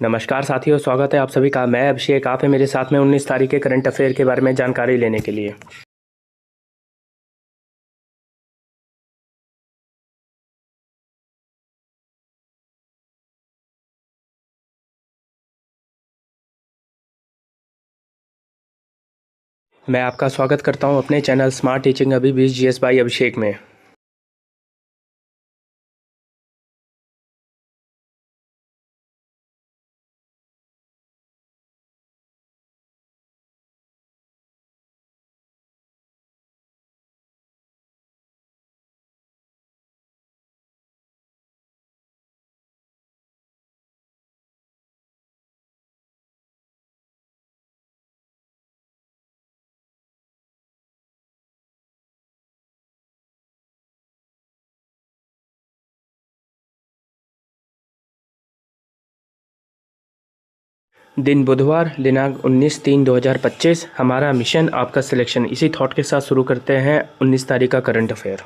नमस्कार साथियों, स्वागत है आप सभी का। मैं अभिषेक, आप है मेरे साथ में 19 तारीख के करंट अफेयर के बारे में जानकारी लेने के लिए। मैं आपका स्वागत करता हूं अपने चैनल स्मार्ट टीचिंग अभी 20 GS बाई अभिषेक में। दिन बुधवार, दिनांक 19/3/2025। हमारा मिशन आपका सिलेक्शन। इसी थॉट के साथ शुरू करते हैं 19 तारीख का करंट अफेयर।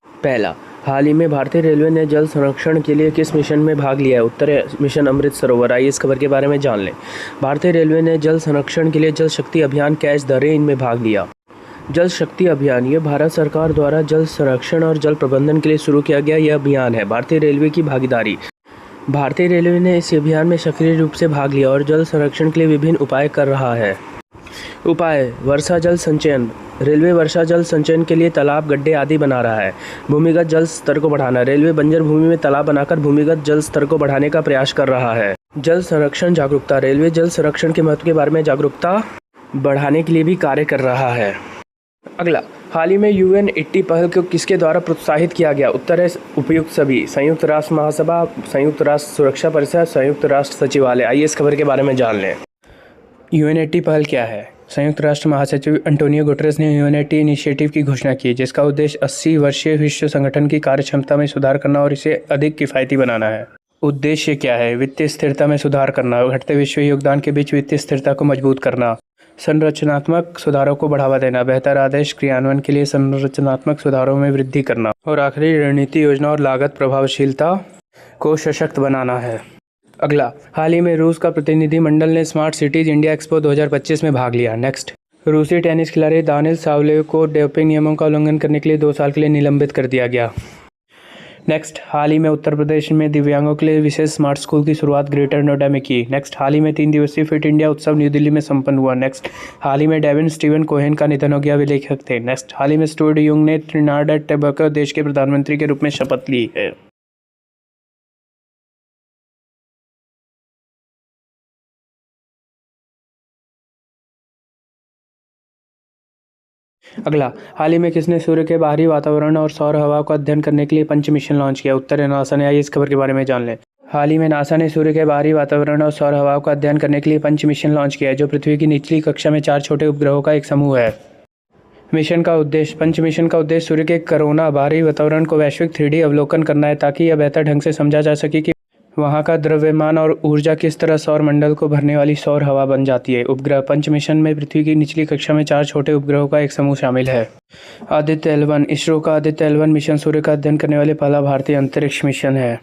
पहला, हाल ही में भारतीय रेलवे ने जल संरक्षण के लिए किस मिशन में भाग लिया है? उत्तर है मिशन अमृत सरोवर। आइए इस खबर के बारे में जान लें। भारतीय रेलवे ने जल संरक्षण के लिए जल शक्ति अभियान कैच द रेन में भाग लिया। जल शक्ति अभियान ये भारत सरकार द्वारा जल संरक्षण और जल प्रबंधन के लिए शुरू किया गया यह अभियान है। भारतीय रेलवे की भागीदारी। भारतीय रेलवे ने इस अभियान में सक्रिय रूप से भाग लिया और जल संरक्षण के लिए विभिन्न उपाय कर रहा है। उपाय: वर्षा जल संचयन। रेलवे वर्षा जल संचयन के लिए तालाब, गड्ढे आदि बना रहा है। भूमिगत जल स्तर को बढ़ाना। रेलवे बंजर भूमि में तालाब बनाकर भूमिगत जल स्तर को बढ़ाने का प्रयास कर रहा है। जल संरक्षण जागरूकता। रेलवे जल संरक्षण के महत्व के बारे में जागरूकता बढ़ाने के लिए भी कार्य कर रहा है। अगला, हाल ही में UN80 पहल को किसके द्वारा प्रोत्साहित किया गया? उत्तर है उपयुक्त सभी। संयुक्त राष्ट्र महासभा, संयुक्त राष्ट्र सुरक्षा परिषद, संयुक्त राष्ट्र सचिवालय। आइए इस खबर के बारे में जान लें। UN80 पहल क्या है? संयुक्त राष्ट्र महासचिव एंटोनियो गुटेरेस ने UN80 इनिशिएटिव की घोषणा की, जिसका उद्देश्य 80 वर्षीय विश्व संगठन की कार्यक्षमता में सुधार करना और इसे अधिक किफ़ायती बनाना है। उद्देश्य क्या है? वित्तीय स्थिरता में सुधार करना, घटते विश्व योगदान के बीच वित्तीय स्थिरता को मजबूत करना, संरचनात्मक सुधारों को बढ़ावा देना, बेहतर आदेश क्रियान्वयन के लिए संरचनात्मक सुधारों में वृद्धि करना, और आखिरी रणनीति योजना और लागत प्रभावशीलता को सशक्त बनाना है। अगला, हाल ही में रूस का प्रतिनिधिमंडल ने स्मार्ट सिटीज इंडिया एक्सपो 2025 में भाग लिया। नेक्स्ट, रूसी टेनिस खिलाड़ी दानिल सावलेव को डोपिंग नियमों का उल्लंघन करने के लिए 2 साल के लिए निलंबित कर दिया गया। नेक्स्ट, हाल ही में उत्तर प्रदेश में दिव्यांगों के लिए विशेष स्मार्ट स्कूल की शुरुआत ग्रेटर नोएडा में की। नेक्स्ट, हाल ही में 3 दिवसीय फिट इंडिया उत्सव न्यू दिल्ली में संपन्न हुआ। नेक्स्ट, हाल ही में डेविन स्टीवन कोहेन का निधन हो गया, वे लेखक थे। नेक्स्ट, हाल ही में स्टुअर्ट युंग ने त्रिनिदाद एंड टोबैगो देश के प्रधानमंत्री के रूप में शपथ ली है। अगला, हाल ही में किसने सूर्य के बाहरी वातावरण और सौर हवा का अध्ययन करने के लिए पंच मिशन लॉन्च किया? उत्तर है नासा ने। आइए इस खबर के बारे में जान लें। हाल ही में नासा ने सूर्य के बाहरी वातावरण और सौर हवा का अध्ययन करने के लिए पंच मिशन लॉन्च किया है, जो पृथ्वी की निचली कक्षा में 4 छोटे उपग्रहों का एक समूह है। पंच मिशन का उद्देश्य सूर्य के कोरोना बाहरी वातावरण को वैश्विक 3D अवलोकन करना है, ताकि यह बेहतर ढंग से समझा जा सके कि वहाँ का द्रव्यमान और ऊर्जा किस तरह सौर मंडल को भरने वाली सौर हवा बन जाती है। उपग्रह। पंच मिशन में पृथ्वी की निचली कक्षा में 4 छोटे उपग्रहों का एक समूह शामिल है। आदित्य L1। इसरो का आदित्य L1 मिशन सूर्य का अध्ययन करने वाले पहला भारतीय अंतरिक्ष मिशन है।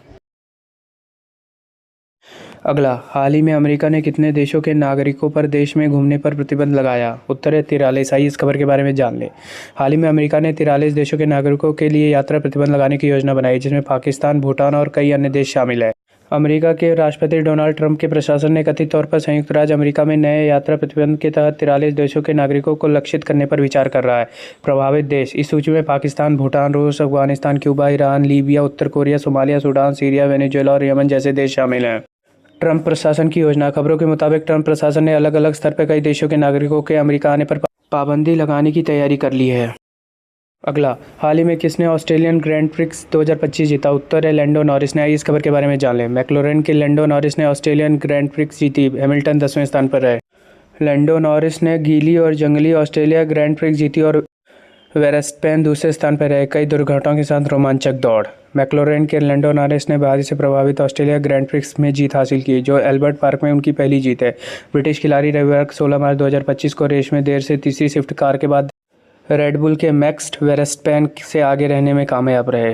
अगला, हाल ही में अमेरिका ने कितने देशों के नागरिकों पर देश में घूमने पर प्रतिबंध लगाया? उत्तर है 43। आइए इस खबर के बारे में जान लें। हाल ही में अमेरिका ने 43 देशों के नागरिकों के लिए यात्रा प्रतिबंध लगाने की योजना बनाई, जिसमें पाकिस्तान, भूटान और कई अन्य देश शामिल है। अमेरिका के राष्ट्रपति डोनाल्ड ट्रंप के प्रशासन ने कथित तौर पर संयुक्त राज्य अमेरिका में नए यात्रा प्रतिबंध के तहत 43 देशों के नागरिकों को लक्षित करने पर विचार कर रहा है। प्रभावित देश। इस सूची में पाकिस्तान, भूटान, रूस, अफगानिस्तान, क्यूबा, ईरान, लीबिया, उत्तर Korea, Somalia, Sudan, Syria, Venezuela और यमन जैसे देश शामिल हैं। ट्रंप प्रशासन की योजना। खबरों के मुताबिक ट्रंप प्रशासन ने अलग अलग स्तर पर कई देशों के नागरिकों के अमेरिका आने पर पाबंदी लगाने की तैयारी कर ली है। अगला, हाल ही में किसने ऑस्ट्रेलियन ग्रैंड प्रिक्स 2025 जीता? उत्तर है लैंडो नॉरिस ने। आइए इस खबर के बारे में जान लें। मैक्लोरेन के लैंडो नॉरिस ने ऑस्ट्रेलियन ग्रैंड प्रिक्स जीती। हैमिल्टन 10वें स्थान पर रहे। लैंडो नॉरिस ने गीली और जंगली ऑस्ट्रेलिया ग्रैंड प्रिक्स जीती और वेरस्टैपेन दूसरे स्थान पर रहे। कई दुर्घटनाओं के साथ रोमांचक दौड़। मैक्लोरेन के लैंडो नॉरिस ने बारिश से प्रभावित ऑस्ट्रेलिया ग्रैंड प्रिक्स में जीत हासिल की, जो एल्बर्ट पार्क में उनकी पहली जीत है। ब्रिटिश खिलाड़ी रविवार 16 मार्च 2025 को रेस में देर से तीसरी स्विफ्ट कार के बाद रेड बुल के मैक्स वेरस्टैपेन से आगे रहने में कामयाब रहे।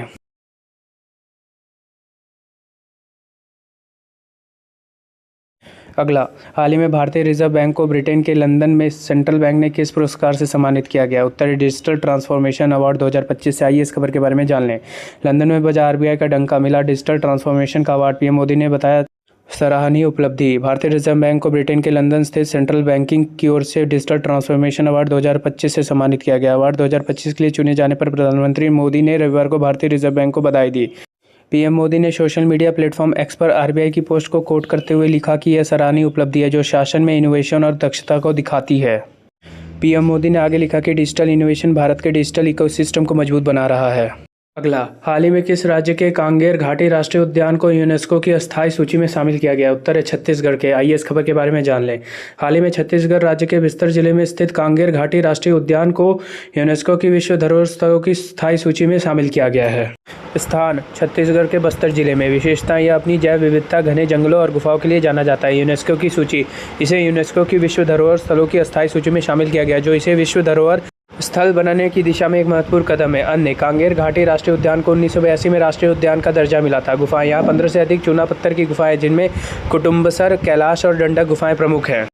अगला, हाल ही में भारतीय रिजर्व बैंक को ब्रिटेन के लंदन में सेंट्रल बैंक ने किस पुरस्कार से सम्मानित किया गया? उत्तर, डिजिटल ट्रांसफॉर्मेशन अवार्ड 2025 से। आइए इस खबर के बारे में जान लें। लंदन में बजा आरबीआई का डंका, मिला डिजिटल ट्रांसफॉर्मेशन का अवार्ड। पीएम मोदी ने बताया सराहनीय उपलब्धि। भारतीय रिजर्व बैंक को ब्रिटेन के लंदन स्थित सेंट्रल बैंकिंग की ओर से डिजिटल ट्रांसफॉर्मेशन अवार्ड 2025 से सम्मानित किया गया। अवार्ड 2025 के लिए चुने जाने पर प्रधानमंत्री मोदी ने रविवार को भारतीय रिजर्व बैंक को बधाई दी। पीएम मोदी ने सोशल मीडिया प्लेटफॉर्म एक्स पर आरबीआई की पोस्ट को कोट करते हुए लिखा कि यह सराहनीय उपलब्धि है जो शासन में इनोवेशन और दक्षता को दिखाती है। पीएम मोदी ने आगे लिखा कि डिजिटल इनोवेशन भारत के डिजिटल इकोसिस्टम को मजबूत बना रहा है। अगला, हाल ही में किस राज्य के कांगेर घाटी राष्ट्रीय उद्यान को यूनेस्को की अस्थायी सूची में शामिल किया गया? उत्तर है छत्तीसगढ़ के। आइए इस खबर के बारे में जान लें। हाल ही में छत्तीसगढ़ राज्य के बस्तर जिले में स्थित कांगेर घाटी राष्ट्रीय उद्यान को यूनेस्को की विश्व धरोहर स्थलों की अस्थायी सूची में शामिल किया गया है। स्थान, छत्तीसगढ़ के बस्तर जिले में। विशेषता, यह अपनी जैव विविधता, घने जंगलों और गुफाओं के लिए जाना जाता है। यूनेस्को की सूची, इसे यूनेस्को की विश्व धरोहर स्थलों की अस्थायी सूची में शामिल किया गया, जो इसे विश्व धरोहर स्थल बनाने की दिशा में एक महत्वपूर्ण कदम है। अन्य, कांगेर घाटी राष्ट्रीय उद्यान को 1982 में राष्ट्रीय उद्यान का दर्जा मिला था। गुफाएं, यहाँ 15 से अधिक चूना पत्थर की गुफाएं, जिनमें कुटुम्बसर, कैलाश और डंडक गुफाएं प्रमुख हैं।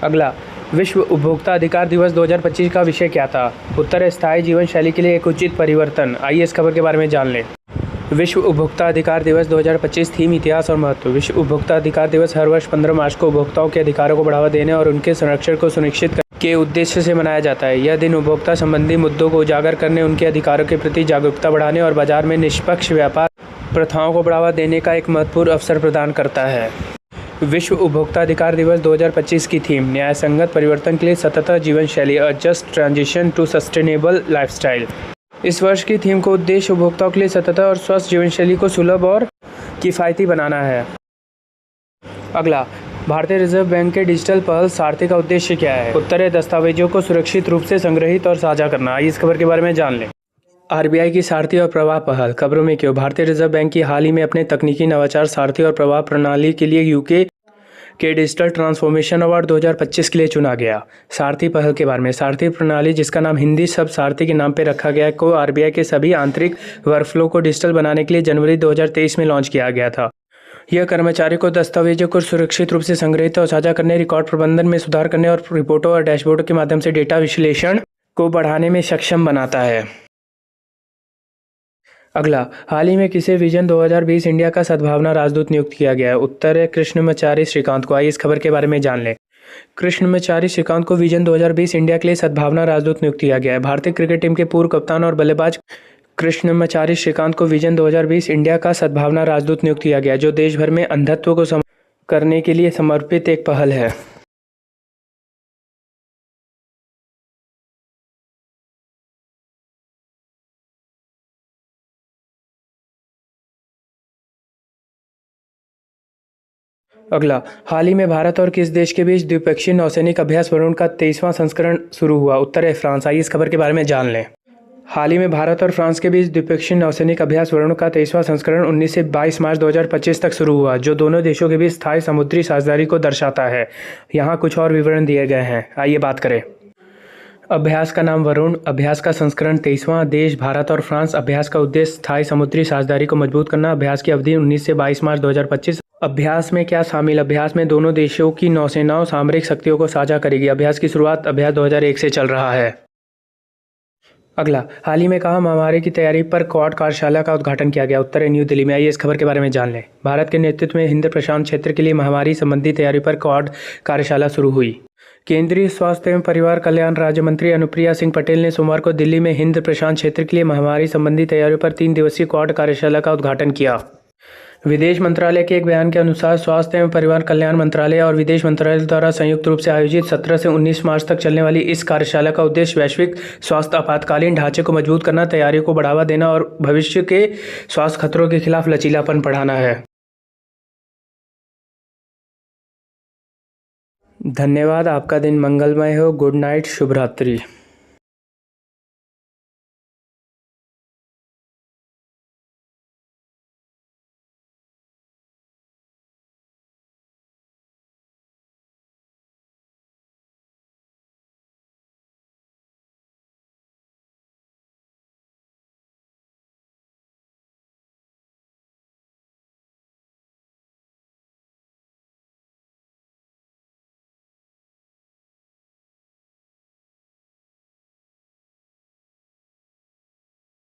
अगला, विश्व उपभोक्ता अधिकार दिवस 2025 का विषय क्या था? उत्तर है स्थायी जीवन शैली के लिए एक उचित परिवर्तन। आइए इस खबर के बारे में जान लें। विश्व उपभोक्ता अधिकार दिवस 2025 थीम, इतिहास और महत्व। विश्व उपभोक्ता अधिकार दिवस हर वर्ष 15 मार्च को उपभोक्ताओं के अधिकारों को बढ़ावा देने और उनके संरक्षण को सुनिश्चित करने के उद्देश्य से मनाया जाता है। यह दिन उपभोक्ता संबंधी मुद्दों को उजागर करने, उनके अधिकारों के प्रति जागरूकता बढ़ाने और बाजार में निष्पक्ष व्यापार प्रथाओं को बढ़ावा देने का एक महत्वपूर्ण अवसर प्रदान करता है। विश्व उपभोक्ता अधिकार दिवस 2025 की थीम, न्यायसंगत परिवर्तन के लिए सतत जीवन शैली, a just transition to sustainable lifestyle. इस वर्ष की थीम को उद्देश्य उपभोक्ताओं के लिए सतत और स्वस्थ जीवन शैली को सुलभ और किफ़ायती बनाना है। अगला, भारतीय रिजर्व बैंक के डिजिटल पहल सारथी का उद्देश्य क्या है? उत्तर है दस्तावेजों को सुरक्षित रूप से संग्रहित और साझा करना। आइए इस खबर के बारे में जान लें। आरबीआई की सारथी और प्रवाह पहल, खबरों में क्यों? भारतीय रिजर्व बैंक की हाल ही में अपने तकनीकी नवाचार सारथी और प्रवाह प्रणाली के लिए यूके के डिजिटल ट्रांसफॉर्मेशन अवार्ड 2025 के लिए चुना गया। सारथी पहल के बारे में, सारथी प्रणाली, जिसका नाम हिंदी शब्द सारथी के नाम पर रखा गया, को आरबीआई के सभी आंतरिक वर्कफ्लो को डिजिटल बनाने के लिए जनवरी 2023 में लॉन्च किया गया था। यह कर्मचारियों को दस्तावेजों को सुरक्षित रूप से संग्रहित और साझा करने, रिकॉर्ड प्रबंधन में सुधार करने और रिपोर्टों और डैशबोर्ड के माध्यम से डेटा विश्लेषण को बढ़ाने में सक्षम बनाता है। अगला, हाल ही में किसे विजन 2020 इंडिया का सद्भावना राजदूत नियुक्त किया गया है? उत्तर है कृष्णमचारी श्रीकांत को। आइए इस खबर के बारे में जान लें। कृष्णमचारी श्रीकांत को विजन 2020 इंडिया के लिए सद्भावना राजदूत नियुक्त किया गया है। भारतीय क्रिकेट टीम के पूर्व कप्तान और बल्लेबाज कृष्णमचारी श्रीकांत को विजन 2020 इंडिया का सद्भावना राजदूत नियुक्त किया गया, जो देश भर में अंधत्व को करने के लिए समर्पित एक पहल है। अगला, हाल ही में भारत और किस देश के बीच द्विपक्षीय नौसैनिक अभ्यास वरुण का 23वां संस्करण शुरू हुआ? उत्तर है फ्रांस। आइए इस खबर के बारे में जान लें। हाल ही में भारत और फ्रांस के बीच द्विपक्षीय नौसैनिक अभ्यास वरुण का 23वां संस्करण 19 से 22 मार्च 2025 तक शुरू हुआ, जो दोनों देशों के बीच स्थायी समुद्री साझेदारी को दर्शाता है। यहाँ कुछ और विवरण दिए गए हैं, आइए बात करें। अभ्यास का नाम वरुण, अभ्यास का संस्करण 23वां, देश भारत और फ्रांस। अभ्यास का उद्देश्य स्थायी समुद्री साझेदारी को मजबूत करना। अभ्यास की अवधि 19 से 22 मार्च 2025। अभ्यास में क्या शामिल? अभ्यास में दोनों देशों की नौसेनाओं सामरिक शक्तियों को साझा करेगी। अभ्यास की शुरुआत अभ्यास 2001 से चल रहा है। अगला, हाल ही में कहाँ महामारी की तैयारी पर क्वाड कार्यशाला का उद्घाटन किया गया? उत्तर है न्यू दिल्ली में। आइए इस खबर के बारे में जान लें। भारत के नेतृत्व में हिंद प्रशांत क्षेत्र के लिए महामारी संबंधी तैयारी पर क्वाड कार्यशाला शुरू हुई। केंद्रीय स्वास्थ्य एवं परिवार कल्याण राज्य मंत्री अनुप्रिया सिंह पटेल ने सोमवार को दिल्ली में हिंद प्रशांत क्षेत्र के लिए महामारी संबंधी तैयारियों पर 3 दिवसीय क्वाड कार्यशाला का उद्घाटन किया। विदेश मंत्रालय के एक बयान के अनुसार स्वास्थ्य एवं परिवार कल्याण मंत्रालय और विदेश मंत्रालय द्वारा संयुक्त रूप से आयोजित 17 से 19 मार्च तक चलने वाली इस कार्यशाला का उद्देश्य वैश्विक स्वास्थ्य आपातकालीन ढांचे को मजबूत करना, तैयारियों को बढ़ावा देना और भविष्य के स्वास्थ्य खतरों के खिलाफ लचीलापन बढ़ाना है। धन्यवाद। आपका दिन मंगलमय हो। गुड नाइट, शुभ रात्रि।